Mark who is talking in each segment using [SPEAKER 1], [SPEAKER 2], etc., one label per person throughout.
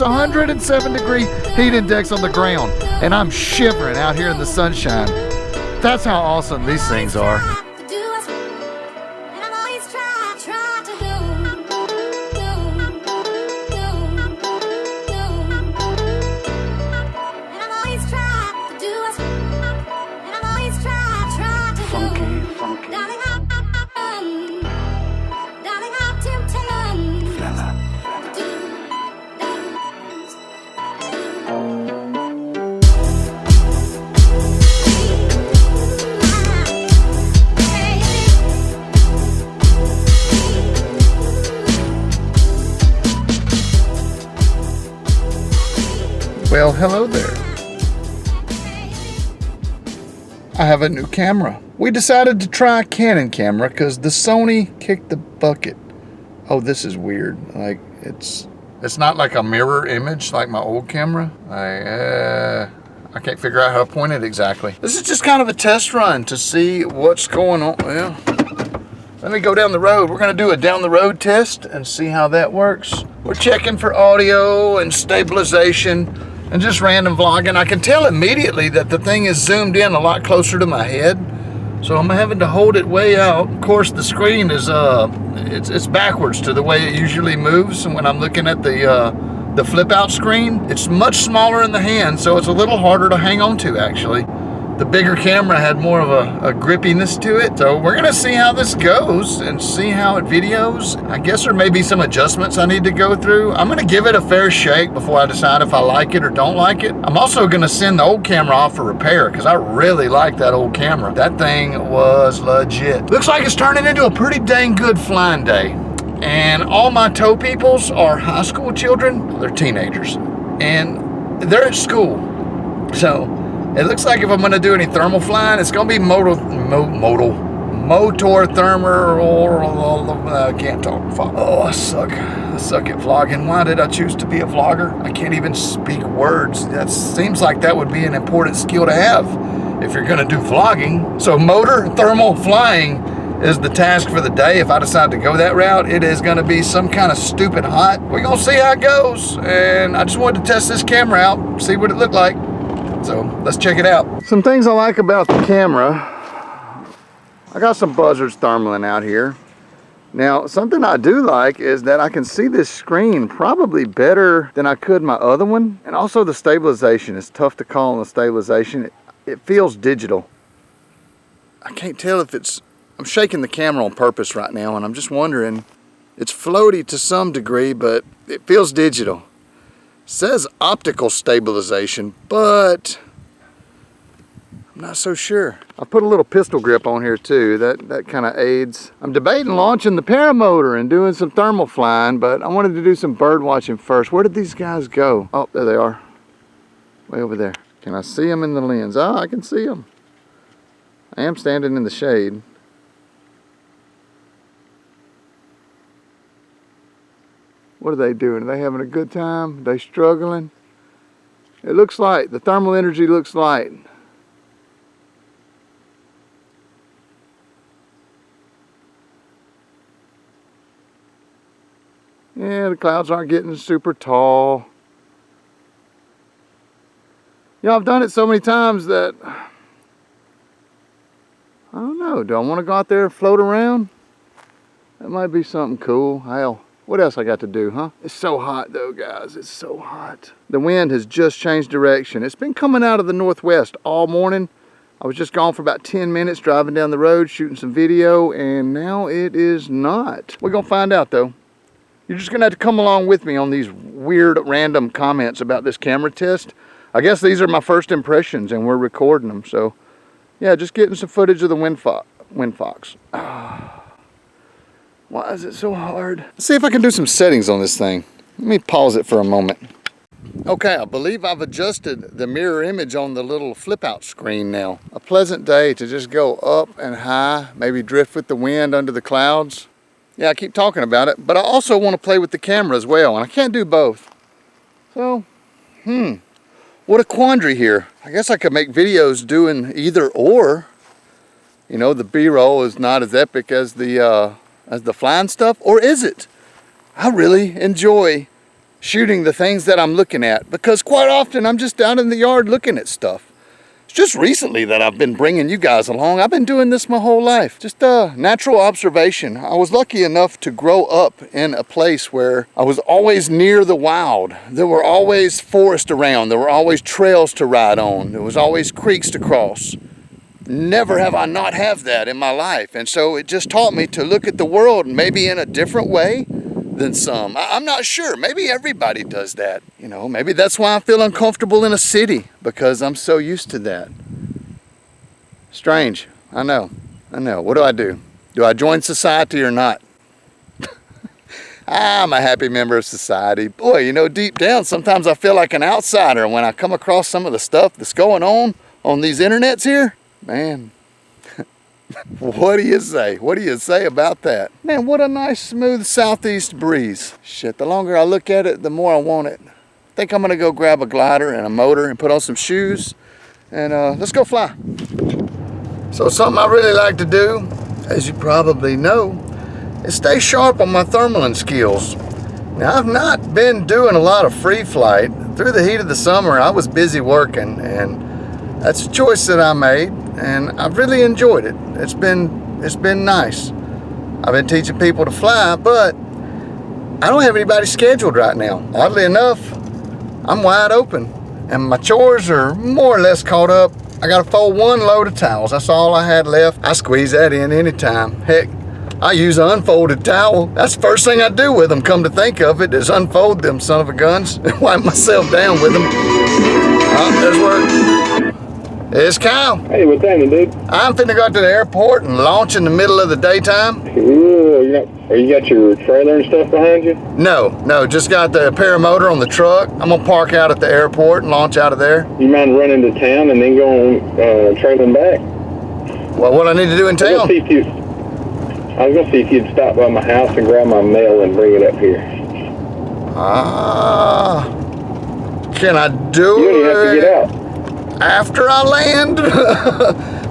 [SPEAKER 1] 107-degree heat index on the ground, and I'm shivering out here in the sunshine. That's how awesome these things are. Well, hello there. I have a new camera. We decided to try a Canon camera because the Sony kicked the bucket. Oh, this is weird. Like, it's not like a mirror image like my old camera. I can't figure out how to point it exactly. This is just kind of a test run to see what's going on. Well, let me go down the road. We're gonna do a down the road test and see how that works. We're checking for audio and stabilization and just random vlogging. I can tell immediately that the thing is zoomed in a lot closer to my head, so I'm having to hold it way out. Of course, the screen is it's backwards to the way it usually moves. And when I'm looking at the flip out screen, it's much smaller in the hand, so it's a little harder to hang on to actually. The bigger camera had more of a grippiness to it. So we're gonna see how this goes and see how it videos. I guess there may be some adjustments I need to go through. I'm gonna give it a fair shake before I decide if I like it or don't like it. I'm also gonna send the old camera off for repair because I really like that old camera. That thing was legit. Looks like it's turning into a pretty dang good flying day. And all my tow peoples are high school children. They're teenagers and they're at school. So it looks like if I'm gonna do any thermal flying, it's gonna be motor thermal, or I can't talk. Oh, I suck at vlogging. Why did I choose to be a vlogger? I can't even speak words. That seems like that would be an important skill to have if you're gonna do vlogging. So motor thermal flying is the task for the day. If I decide to go that route, it is gonna be some kind of stupid hot. We're gonna see how it goes. And I just wanted to test this camera out, see what it looked like. So let's check it out. Some things I like about the camera. I got some Buzzards thermaling out here. Now, something I do like is that I can see this screen probably better than I could my other one. And also the stabilization. It's tough to call on the stabilization. It feels digital. I can't tell if it's, I'm shaking the camera on purpose right now and I'm just wondering, it's floaty to some degree, but it feels digital. Says optical stabilization, but I'm not so sure. I put a little pistol grip on here too. That kind of aids. I'm debating launching the Paramotor and doing some thermal flying, but I wanted to do some bird watching first. Where did these guys go? Oh, there they are. Way over there. Can I see them in the lens? Oh, I can see them. I am standing in the shade. What are they doing? Are they having a good time? Are they struggling? It looks light. The thermal energy looks light. Yeah, the clouds aren't getting super tall. You know, I've done it so many times that I don't know. Do I want to go out there and float around? That might be something cool. Hell. What else I got to do, huh? It's so hot though, guys. It's so hot. The wind has just changed direction. It's been coming out of the northwest all morning. I was just gone for about 10 minutes driving down the road, shooting some video, and now it is not. We're gonna find out though. You're just gonna have to come along with me on these weird random comments about this camera test. I guess these are my first impressions and we're recording them. So yeah, just getting some footage of the wind fox. Why is it so hard? Let's see if I can do some settings on this thing. Let me pause it for a moment. Okay, I believe I've adjusted the mirror image on the little flip out screen now. A pleasant day to just go up and high, maybe drift with the wind under the clouds. Yeah, I keep talking about it, but I also want to play with the camera as well, and I can't do both. So, what a quandary here. I guess I could make videos doing either or. You know, the B-roll is not as epic as the flying stuff, or is it? I really enjoy shooting the things that I'm looking at, because quite often I'm just out in the yard looking at stuff. It's just recently that I've been bringing you guys along. I've been doing this my whole life. Just natural observation. I was lucky enough to grow up in a place where I was always near the wild. There were always forests around. There were always trails to ride on. There was always creeks to cross. Never have I not have that in my life. And so it just taught me to look at the world maybe in a different way than some. I'm not sure. Maybe everybody does that. You know, maybe that's why I feel uncomfortable in a city, because I'm so used to that. Strange. I know. What do? Do I join society or not? I'm a happy member of society. Boy, you know, deep down, sometimes I feel like an outsider when I come across some of the stuff that's going on these internets here. Man. What do you say? What do you say about that? Man, what a nice smooth southeast breeze. Shit, the longer I look at it, the more I want it. I think I'm gonna go grab a glider and a motor and put on some shoes and let's go fly. So something I really like to do, as you probably know, is stay sharp on my thermaling skills. Now, I've not been doing a lot of free flight. Through the heat of the summer, I was busy working, and that's a choice that I made, and I've really enjoyed it. It's been nice. I've been teaching people to fly, but I don't have anybody scheduled right now. Oddly enough, I'm wide open, and my chores are more or less caught up. I gotta fold one load of towels. That's all I had left. I squeeze that in anytime. Heck, I use an unfolded towel. That's the first thing I do with them, come to think of it, is unfold them son of a guns and wipe myself down with them. Oh, there's work. It's Kyle.
[SPEAKER 2] Hey, what's happening, dude?
[SPEAKER 1] I'm finna go to the airport and launch in the middle of the daytime.
[SPEAKER 2] Ooh, you got your trailer and stuff behind you?
[SPEAKER 1] No, just got the paramotor on the truck. I'm gonna park out at the airport and launch out of there.
[SPEAKER 2] You mind running to town and then going trailing back?
[SPEAKER 1] Well, what I need to do in town?
[SPEAKER 2] I was gonna see if you'd stop by my house and grab my mail and bring it up here.
[SPEAKER 1] Ah, can I do it?
[SPEAKER 2] You don't even have to get out.
[SPEAKER 1] After I land?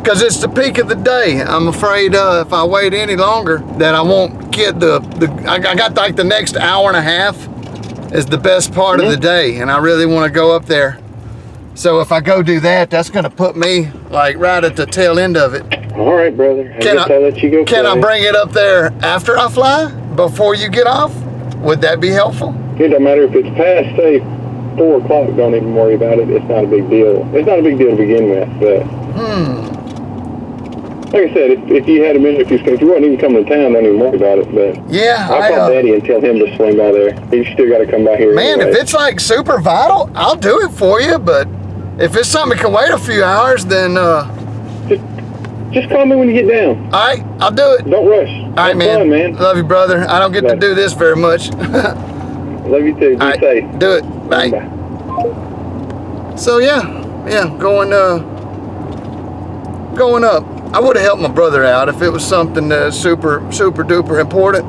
[SPEAKER 1] Because it's the peak of the day. I'm afraid if I wait any longer that I won't get I got like the next hour and a half is the best part of the day, and I really want to go up there. So if I go do that, that's going to put me like right at the tail end of it.
[SPEAKER 2] All right, brother. I'll let you go.
[SPEAKER 1] Can I bring it up there after I fly, before you get off? Would that be helpful?
[SPEAKER 2] It don't matter if it's past, say, 4 o'clock, don't even worry about it. It's not a big deal. It's not a big deal to begin with, but like I said, if you had a minute, if you wasn't even coming to town, don't even worry about it. But
[SPEAKER 1] yeah,
[SPEAKER 2] I'll call Daddy and tell him to swing by there. You still got to come by here.
[SPEAKER 1] Man,
[SPEAKER 2] anyway.
[SPEAKER 1] if it's like super vital, I'll do it for you. But if it's something that can wait a few hours, then
[SPEAKER 2] just call me when you get down.
[SPEAKER 1] All right, I'll do it.
[SPEAKER 2] Don't rush.
[SPEAKER 1] All right, man. Love you, brother. I don't get to do this very much.
[SPEAKER 2] Love you too. Be safe.
[SPEAKER 1] Do it. Bye. So yeah, going up. I would have helped my brother out if it was something super duper important.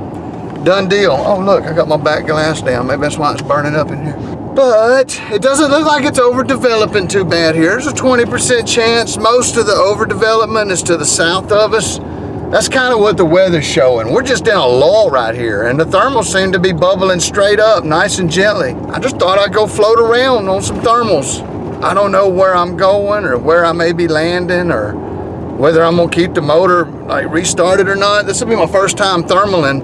[SPEAKER 1] Done deal. Oh look, I got my back glass down. Maybe that's why it's burning up in here. But it doesn't look like it's overdeveloping too bad here. There's a 20% chance. Most of the overdevelopment is to the south of us. That's kind of what the weather's showing. We're just in a lull right here, and the thermals seem to be bubbling straight up, nice and gently. I just thought I'd go float around on some thermals. I don't know where I'm going or where I may be landing or whether I'm gonna keep the motor like restarted or not. This will be my first time thermaling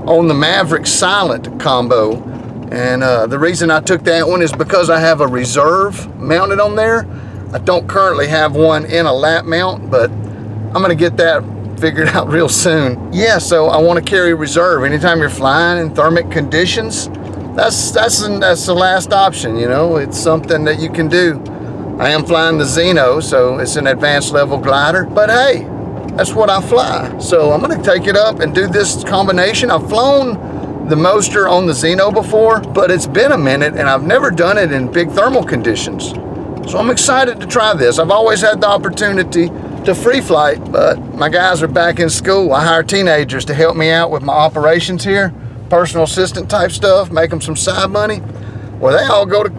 [SPEAKER 1] on the Maverick Silent combo. And the reason I took that one is because I have a reserve mounted on there. I don't currently have one in a lap mount, but I'm gonna get that figured out real soon. Yeah, so I want to carry reserve. Anytime you're flying in thermic conditions, that's the last option, you know. It's something that you can do. I am flying the Xeno, so it's an advanced level glider, but hey, that's what I fly. So I'm gonna take it up and do this combination. I've flown the Moster on the Xeno before, but it's been a minute and I've never done it in big thermal conditions. So I'm excited to try this. I've always had the opportunity to free flight, but my guys are back in school. I hire teenagers to help me out with my operations here, personal assistant type stuff, make them some side money. Well, they all go to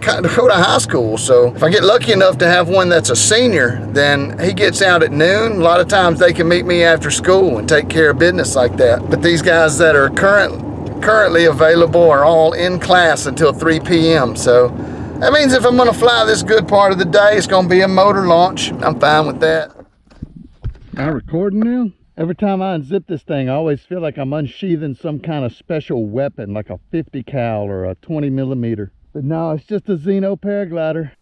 [SPEAKER 1] high school, so if I get lucky enough to have one that's a senior, then he gets out at noon. A lot of times they can meet me after school and take care of business like that. But these guys that are current currently available are all in class until 3 p.m. So that means if I'm gonna fly this good part of the day, it's gonna be a motor launch. I'm fine with that. Am I recording now? Every time I unzip this thing, I always feel like I'm unsheathing some kind of special weapon, like a 50 cal or a 20 millimeter. But no, it's just a Xeno paraglider.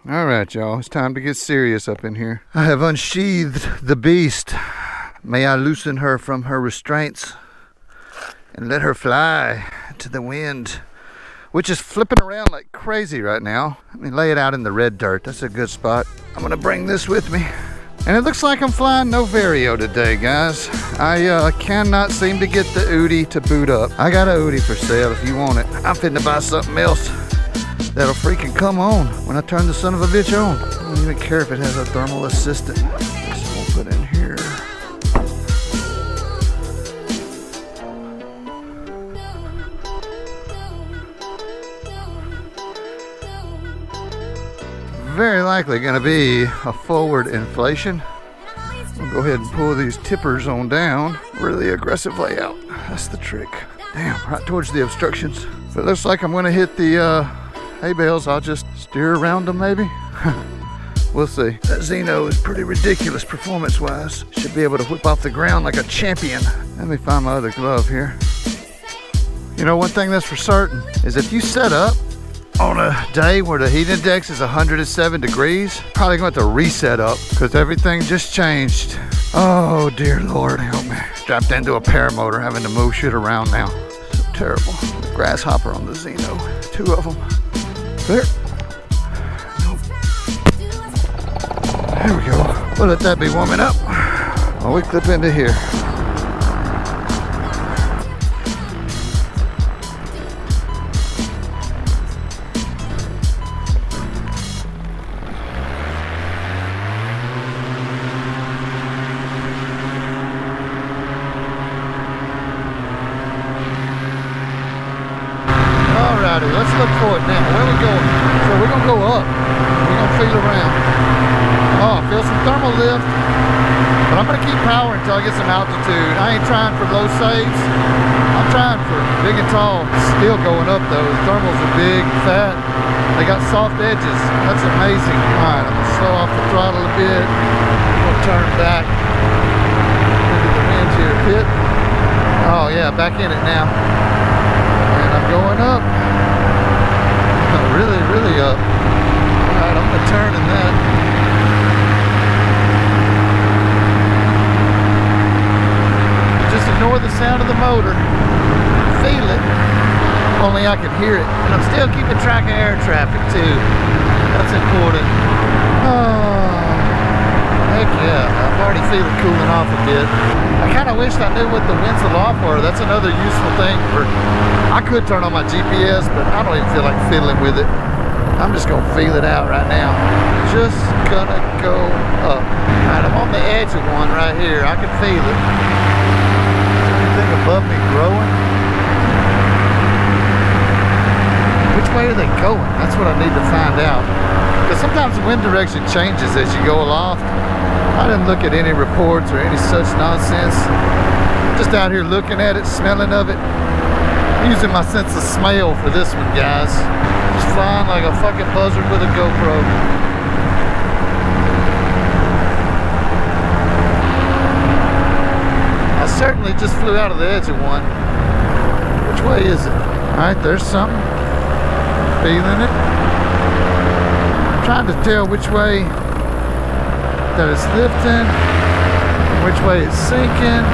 [SPEAKER 1] All right, y'all, it's time to get serious up in here. I have unsheathed the beast. May I loosen her from her restraints and let her fly to the wind, which is flipping around like crazy right now. Let me lay it out in the red dirt. That's a good spot. I'm gonna bring this with me. And it looks like I'm flying no Vario today, guys. I cannot seem to get the Udi to boot up. I got a Udi for sale if you want it. I'm finna buy something else that'll freaking come on when I turn the son of a bitch on. I don't even care if it has a thermal assistant. This we'll put in here. Very likely going to be a forward inflation. We'll go ahead and pull these tippers on down. Really aggressive layout. That's the trick. Damn, right towards the obstructions. If it looks like I'm going to hit the hay bales, I'll just steer around them maybe. We'll see. That Xeno is pretty ridiculous performance-wise. Should be able to whip off the ground like a champion. Let me find my other glove here. You know, one thing that's for certain is if you set up on a day where the heat index is 107 degrees, probably going to have to reset up because everything just changed. Oh dear Lord, help me. Strapped into a paramotor, having to move shit around now. So terrible. Grasshopper on the Xeno. 2 of them. There. Nope. There we go. We'll let that be warming up while we clip into here. Let's look for it now. Where are we going? So we're going to go up. We're going to feel around. Oh, I feel some thermal lift. But I'm going to keep power until I get some altitude. I ain't trying for low saves. I'm trying for big and tall. Still going up though. The thermals are big, fat. They got soft edges. That's amazing. Alright, I'm going to slow off the throttle a bit. I'm going to turn back into the winds here. Pit. Oh yeah, back in it now. And I'm going up. Really up. Alright, I'm going to turn in that. Just ignore the sound of the motor. Feel it. Only I can hear it. And I'm still keeping track of air traffic too. That's important. Oh, heck yeah. I'm already feeling cooling off a bit. I kind of wished I knew what the winds off were. That's another useful thing for... I could turn on my GPS, but I don't even feel like fiddling with it. I'm just gonna feel it out right now. Just gonna go up. Alright, I'm on the edge of one right here. I can feel it. Is there anything above me growing? Which way are they going? That's what I need to find out. Because sometimes the wind direction changes as you go aloft. I didn't look at any reports or any such nonsense. I'm just out here looking at it, smelling of it. I'm using my sense of smell for this one, guys. Just flying like a fucking buzzard with a GoPro. I certainly just flew out of the edge of one. Which way is it? Alright, there's something. Feeling it. I'm trying to tell which way that it's lifting, which way it's sinking.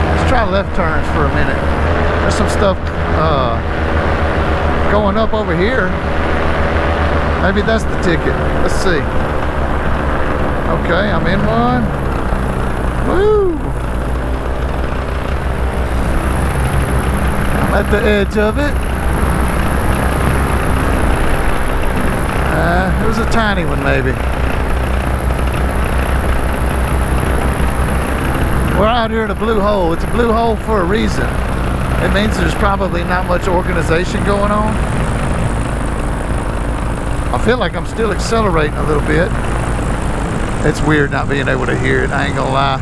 [SPEAKER 1] Let's try left turns for a minute. There's some stuff going up over here. Maybe that's the ticket. Let's see. Okay, I'm in one. Woo! I'm at the edge of it. It was a tiny one maybe. We're out here at a blue hole. It's a blue hole for a reason. It means there's probably not much organization going on. I feel like I'm still accelerating a little bit. It's weird not being able to hear it, I ain't gonna lie.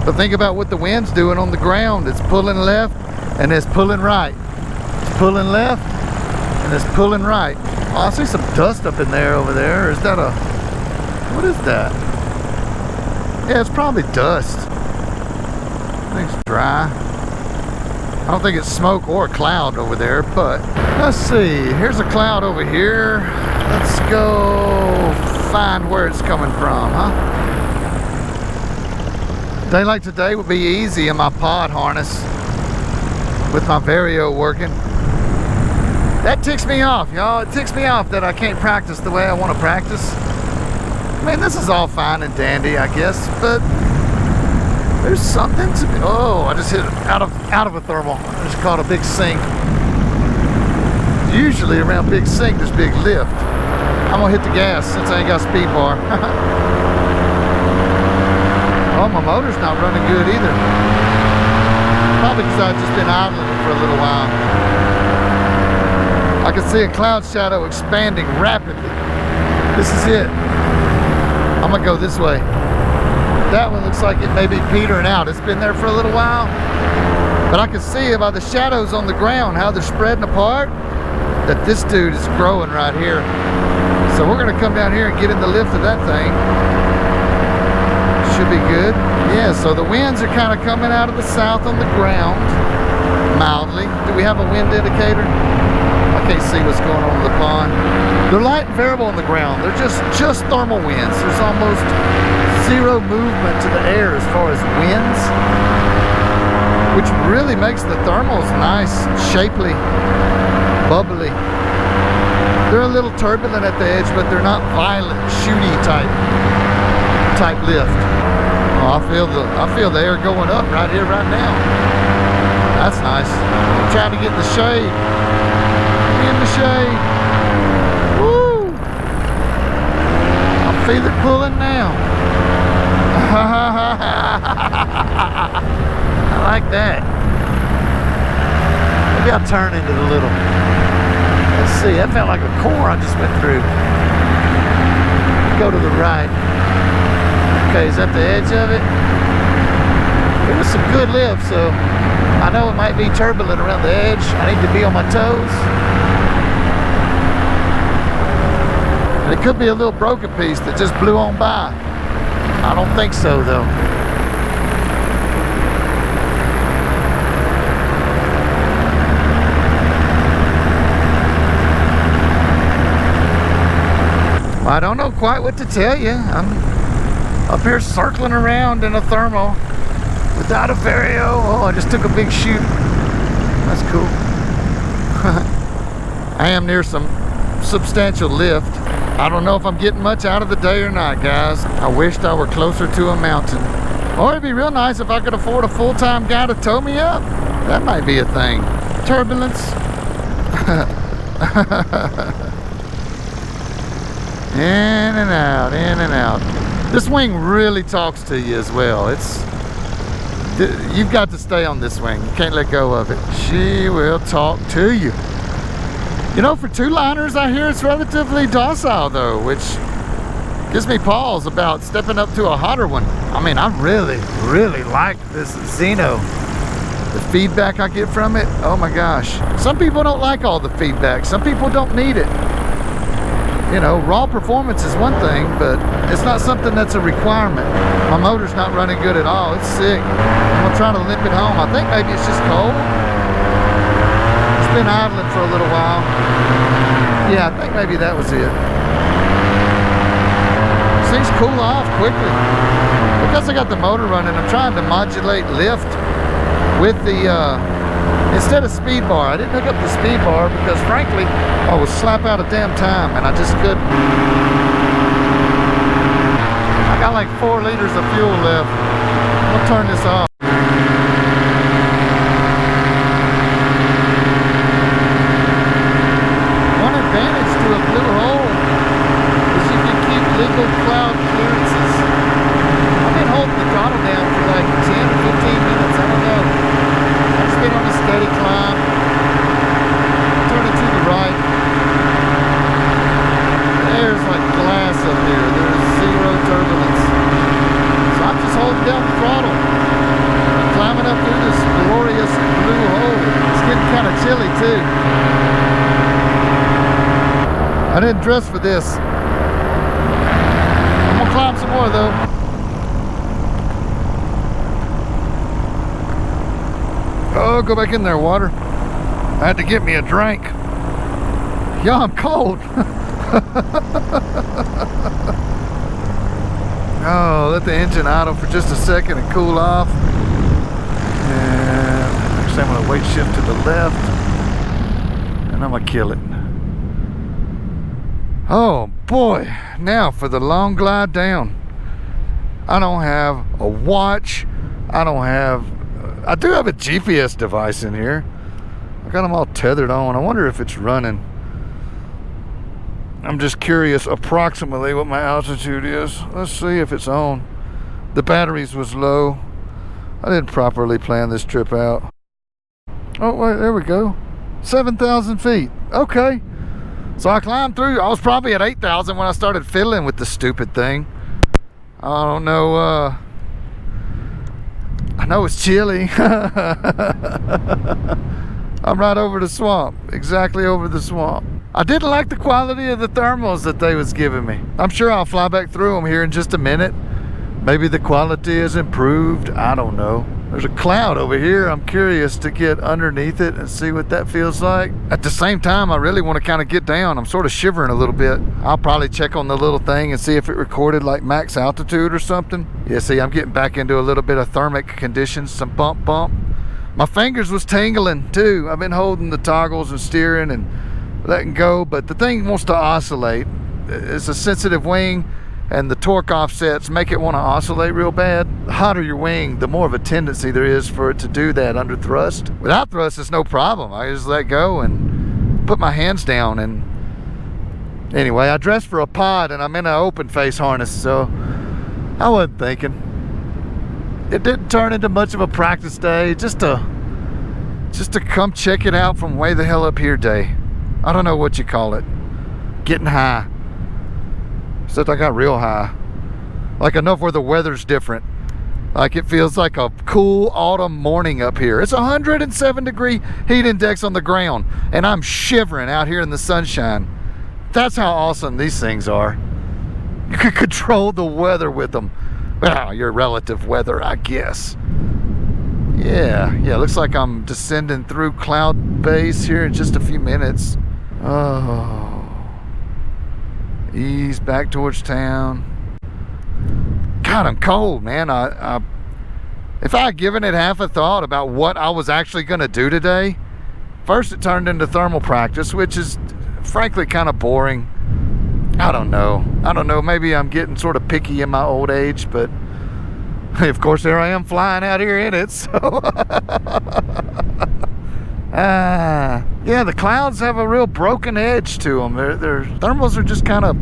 [SPEAKER 1] But think about what the wind's doing on the ground. It's pulling left and it's pulling right. It's pulling left and it's pulling right. Oh, I see some dust up in there over there. Is that a, what is that? Yeah, it's probably dust. I think it's dry. I don't think it's smoke or a cloud over there, but let's see. Here's a cloud over here. Let's go find where it's coming from, huh? Day like today would be easy in my pod harness with my Vario working. That ticks me off, y'all. It ticks me off that I can't practice the way I want to practice. I mean, this is all fine and dandy, I guess, but there's something to be. Oh, I just hit out of a thermal. I just caught a big sink. Usually around big sink, there's big lift. I'm gonna hit the gas since I ain't got speed bar. Oh, my motor's not running good either. Probably because I've just been idling it for a little while. I can see a cloud shadow expanding rapidly. This is it. I'm gonna go this way. That one looks like it may be petering out. It's been there for a little while, but I can see by the shadows on the ground how they're spreading apart that this dude is growing right here. So we're gonna come down here and get in the lift of that thing. Should be good. Yeah, so the winds are kind of coming out of the south on the ground, mildly. Do we have a wind indicator? I can't see what's going on in the pond. They're light and variable on the ground. They're just thermal winds. There's almost zero movement to the air as far as winds, which really makes the thermals nice, shapely, bubbly. They're a little turbulent at the edge, but they're not violent, shooty type lift. Oh, I feel the air going up right here, right now. That's nice. I'm trying to get in the shade. In the shade. Woo! I feel it pulling now. I like that. Maybe I'll turn into the little. Let's see, that felt like a core I just went through. Go to the right. Okay, is that the edge of it? It was some good lift, so I know it might be turbulent around the edge. I need to be on my toes. And it could be a little broken piece that just blew on by. I don't think so, though. I don't know quite what to tell you. I'm up here circling around in a thermal without a Vario. Oh, I just took a big shoot. That's cool. I am near some substantial lift. I don't know if I'm getting much out of the day or not, guys. I wished I were closer to a mountain. Or it'd be real nice if I could afford a full-time guy to tow me up. That might be a thing. Turbulence. In and out, in and out. This wing really talks to you as well. You've got to stay on this wing. You can't let go of it. She will talk to you. You know, for two-liners, I hear it's relatively docile though, which gives me pause about stepping up to a hotter one. I mean, I really, really like this Xeno. The feedback I get from it, oh my gosh. Some people don't like all the feedback. Some people don't need it. You know, raw performance is one thing, but it's not something that's a requirement. My motor's not running good at all. It's sick. I'm gonna try to limp it home. I think maybe it's just cold. It's been idling for a little while. Yeah, I think maybe that was it. Things cool off quickly. Because I got the motor running, I'm trying to modulate lift with the instead of speed bar. I didn't hook up the speed bar because frankly I was slap out of damn time and I just couldn't. I got like 4 liters of fuel left. I'm gonna turn this off. One advantage to a blue hole is you can keep legal cloud clearances. I've been holding the throttle down for like 10 or 15 minutes, I don't know. I've just been on a steady climb. Turn it to the right. The air's like glass up here. There's zero turbulence. So I'm just holding down the throttle. I didn't dress for this. I'm gonna climb some more though. Oh, go back in there, water. I had to get me a drink. Yeah, I'm cold. Oh, let the engine idle for just a second and cool off. And actually I'm gonna weight shift to the left. And I'm gonna kill it. Oh boy, now for the long glide down. I don't have a watch. I do have a GPS device in here. I got them all tethered on. I wonder if it's running. I'm just curious approximately what my altitude is. Let's see if it's on. The batteries was low. I didn't properly plan this trip out. Oh, wait, there we go. 7,000 feet. Okay. So I climbed through. I was probably at 8,000 when I started fiddling with the stupid thing. I don't know. I know it's chilly. I'm right over the swamp. Exactly over the swamp. I didn't like the quality of the thermals that they was giving me. I'm sure I'll fly back through them here in just a minute. Maybe the quality is improved. I don't know. There's a cloud over here. I'm curious to get underneath it and see what that feels like. At the same time, I really want to kind of get down. I'm sort of shivering a little bit. I'll probably check on the little thing and see if it recorded like max altitude or something. Yeah, see, I'm getting back into a little bit of thermic conditions, some bump. My fingers was tingling too. I've been holding the toggles and steering and letting go, but the thing wants to oscillate. It's a sensitive wing, and the torque offsets make it want to oscillate real bad. The hotter your wing, the more of a tendency there is for it to do that under thrust. Without thrust, it's no problem. I just let go and put my hands down. And anyway, I dressed for a pod, and I'm in an open face harness, so I wasn't thinking. It didn't turn into much of a practice day, just to come check it out from way the hell up here day. I don't know what you call it. Getting high. Except I got real high. Like enough where the weather's different. Like it feels like a cool autumn morning up here. It's 107 degree heat index on the ground, and I'm shivering out here in the sunshine. That's how awesome these things are. You can control the weather with them. Well, your relative weather, I guess. Yeah, looks like I'm descending through cloud base here in just a few minutes. Oh, ease back towards town. God, I'm cold, man. If I had given it half a thought about what I was actually going to do today, first it turned into thermal practice, which is frankly kind of boring. I don't know. Maybe I'm getting sort of picky in my old age, but of course here I am flying out here in it, so yeah, the clouds have a real broken edge to them. Their thermals are just kind of,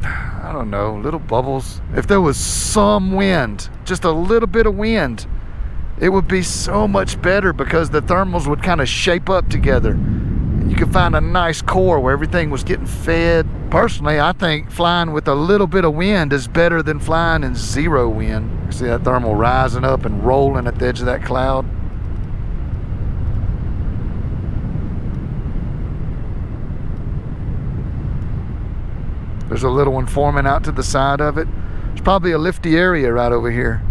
[SPEAKER 1] I don't know, little bubbles. If there was some wind, just a little bit of wind, it would be so much better because the thermals would kind of shape up together. You could find a nice core where everything was getting fed. Personally, I think flying with a little bit of wind is better than flying in zero wind. You see that thermal rising up and rolling at the edge of that cloud? There's a little one forming out to the side of it. There's probably a lifty area right over here.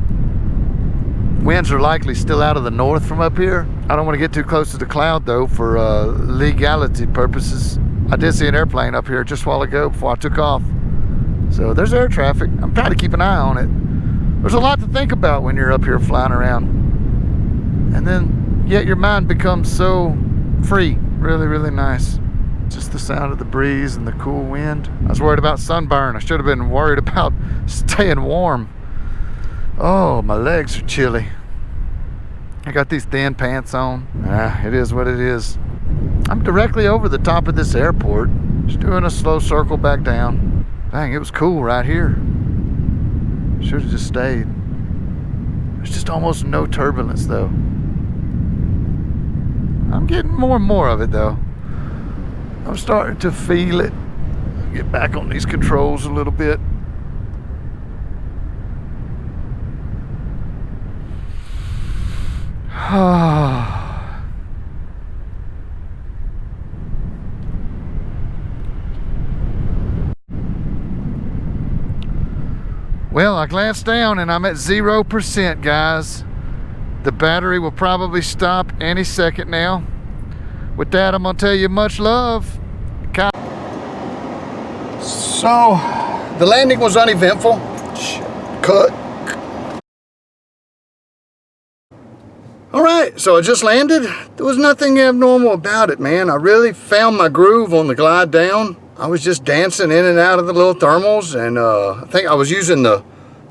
[SPEAKER 1] Winds are likely still out of the north from up here. I don't want to get too close to the cloud though for legality purposes. I did see an airplane up here just a while ago before I took off. So there's air traffic. I'm trying to keep an eye on it. There's a lot to think about when you're up here flying around. And then yet your mind becomes so free. Really, really nice. Just the sound of the breeze and the cool wind. I was worried about sunburn. I should have been worried about staying warm. Oh, my legs are chilly. I got these thin pants on. It is what it is. I'm directly over the top of this airport. Just doing a slow circle back down. Dang, it was cool right here. Should have just stayed. There's just almost no turbulence though. I'm getting more and more of it though. I'm starting to feel it. Get back on these controls a little bit. Well, I glanced down and I'm at 0%, guys. The battery will probably stop any second now. With that, I'm gonna tell you much love. So, the landing was uneventful. Cut. All right, so I just landed. There was nothing abnormal about it, man. I really found my groove on the glide down. I was just dancing in and out of the little thermals, and I think I was using the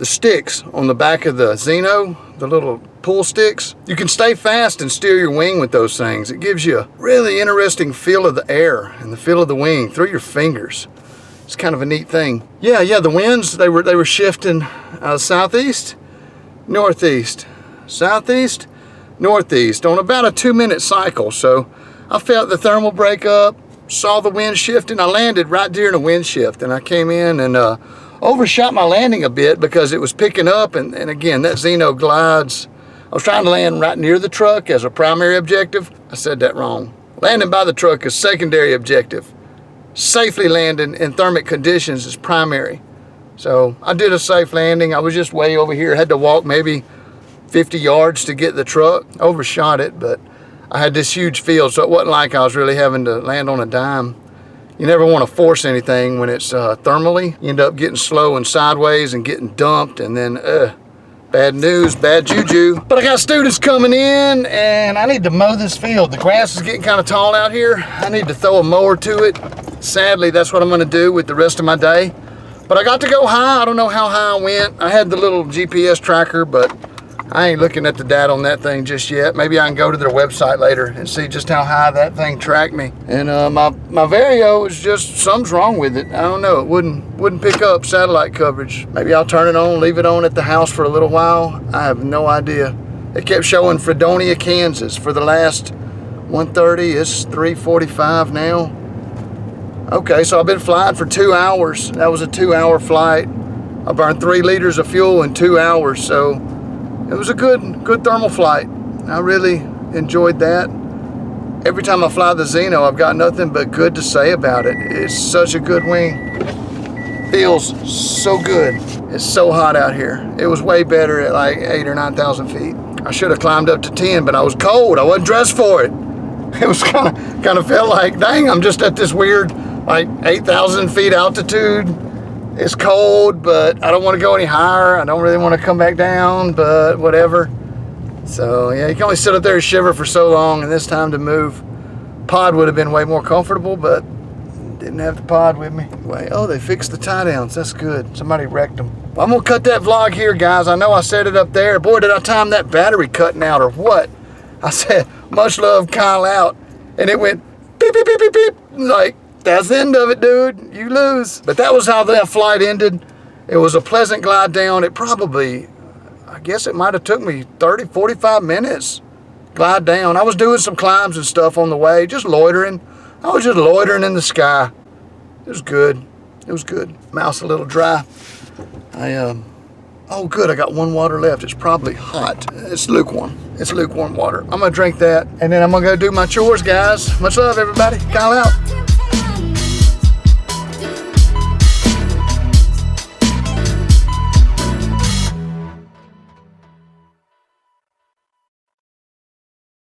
[SPEAKER 1] sticks on the back of the Xeno, the little pull sticks. You can stay fast and steer your wing with those things. It gives you a really interesting feel of the air and the feel of the wing through your fingers. It's kind of a neat thing. Yeah, the winds, they were shifting southeast, northeast, southeast, northeast on about a 2-minute cycle. So I felt the thermal break up, saw the wind shifting. I landed right during a wind shift, and I came in and overshot my landing a bit because it was picking up, and again, that Xeno glides. I was trying to land right near the truck as a primary objective. I said that wrong. Landing by the truck is secondary objective. Safely landing in thermic conditions is primary. So I did a safe landing. I was just way over here. I had to walk maybe 50 yards to get the truck. Overshot it, but I had this huge field, so it wasn't like I was really having to land on a dime. You never want to force anything when it's thermally. You end up getting slow and sideways and getting dumped, and then bad news, bad juju. But I got students coming in, and I need to mow this field. The grass is getting kind of tall out here. I need to throw a mower to it. Sadly, that's what I'm going to do with the rest of my day. But I got to go high. I don't know how high I went. I had the little GPS tracker, but I ain't looking at the data on that thing just yet. Maybe I can go to their website later and see just how high that thing tracked me. And my Vario is just, something's wrong with it. I don't know, it wouldn't pick up satellite coverage. Maybe I'll turn it on, leave it on at the house for a little while. I have no idea. It kept showing Fredonia, Kansas for the last 1:30. It's 3:45 now. Okay, so I've been flying for 2 hours. That was a 2-hour flight. I burned 3 liters of fuel in 2 hours, so it was a good thermal flight. I really enjoyed that. Every time I fly the Xeno, I've got nothing but good to say about it. It's such a good wing. Feels so good. It's so hot out here. It was way better at like 8,000 or 9,000 feet. I should have climbed up to 10, but I was cold. I wasn't dressed for it. It was kind of felt like, dang, I'm just at this weird like 8,000 feet altitude. It's cold, but I don't want to go any higher. I don't really want to come back down, but whatever. So yeah, you can only sit up there and shiver for so long, and this time to move. Pod would have been way more comfortable, but didn't have the pod with me. Anyway, oh, they fixed the tie downs. That's good. Somebody wrecked them. Well, I'm gonna cut that vlog here, guys. I know I said it up there. Boy, did I time that battery cutting out or what? I said, much love, Kyle out. And it went beep, beep, beep, beep, beep. Like, that's the end of it, dude. You lose. But that was how that flight ended. It was a pleasant glide down. It probably, I guess it might have took me 30, 45 minutes. Glide down. I was doing some climbs and stuff on the way, just loitering. I was just loitering in the sky. It was good. It was good. Mouth's a little dry. Oh good, I got 1 water left. It's probably hot. It's lukewarm. It's lukewarm water. I'm gonna drink that, and then I'm gonna go do my chores, guys. Much love, everybody. Kyle out.